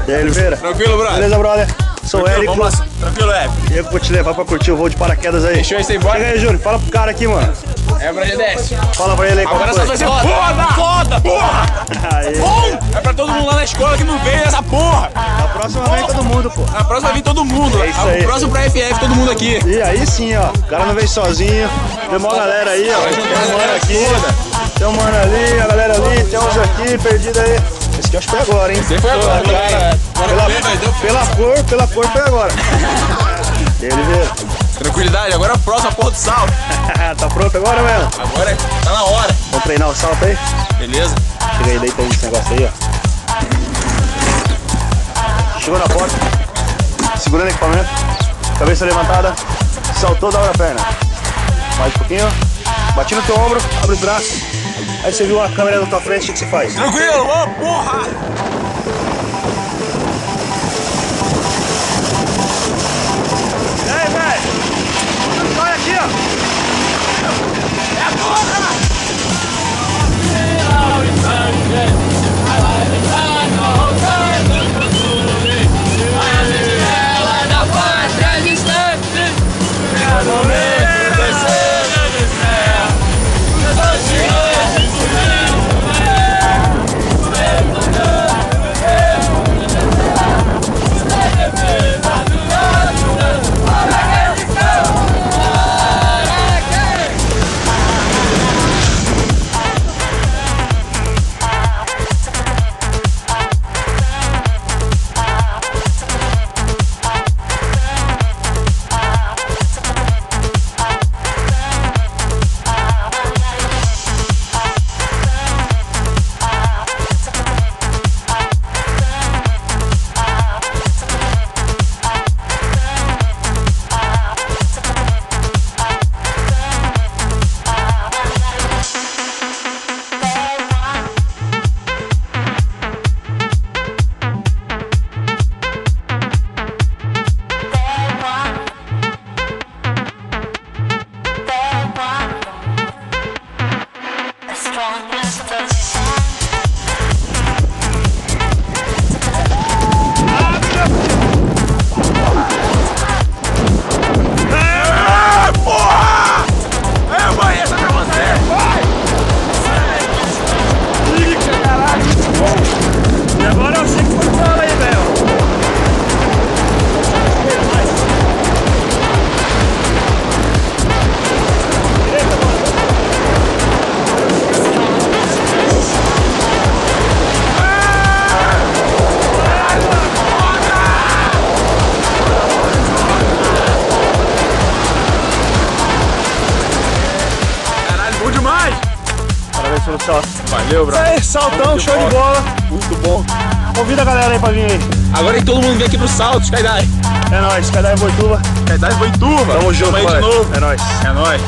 E aí, Oliveira? Tranquilo, brother? Beleza, brother? Sou o Érico. Vamos lá. Tranquilo, Érico. E eu vou te levar pra curtir o voo de paraquedas aí. Fechou isso aí, bora? Chega aí, Júnior. Fala pro cara aqui, mano. É, agora já desce. Fala pra ele aí Agora foi. só vai ser foda! Foda! Porra! Aí. Bom! É pra todo mundo lá na escola que não veio essa porra! Na próxima vem todo mundo, pô. Na próxima vai vir todo mundo. É isso aí. O próximo pra FF, todo mundo aqui. E aí sim, ó. O cara não veio sozinho. Tem uma galera aí, ó. Tem um mano aqui. Tem um mano ali, a galera ali. Tem uns aqui, perdido aí. Esse aqui eu acho que foi agora, hein? Você foi agora, cara. Pela cor foi agora. E aí, Oliveira? Tranquilidade, agora é a próxima porra do salto. Tá pronto agora, mesmo? Agora tá na hora. Vamos treinar o salto aí? Beleza? Chega aí, deita aí esse negócio aí, ó. Chegou na porta. Segurando o equipamento. Cabeça levantada. Saltou, dobra a perna. Mais um pouquinho. Bati no teu ombro, abre os braços. Aí você viu a câmera na tua frente, o que você faz? Tranquilo, ô porra! E aí, velho? Olha aqui, ó. É agora! Parabéns pelo salto. Valeu, bro. Isso aí, saltão, Muito show bom. de bola. Muito bom. Convida a galera aí pra vir aí. Agora que todo mundo vem aqui pro salto, Skydiving. É nóis, Skydiving Boituva. Skydiving Boituva. Tamo junto, aí pai. de novo. É nóis. É nóis.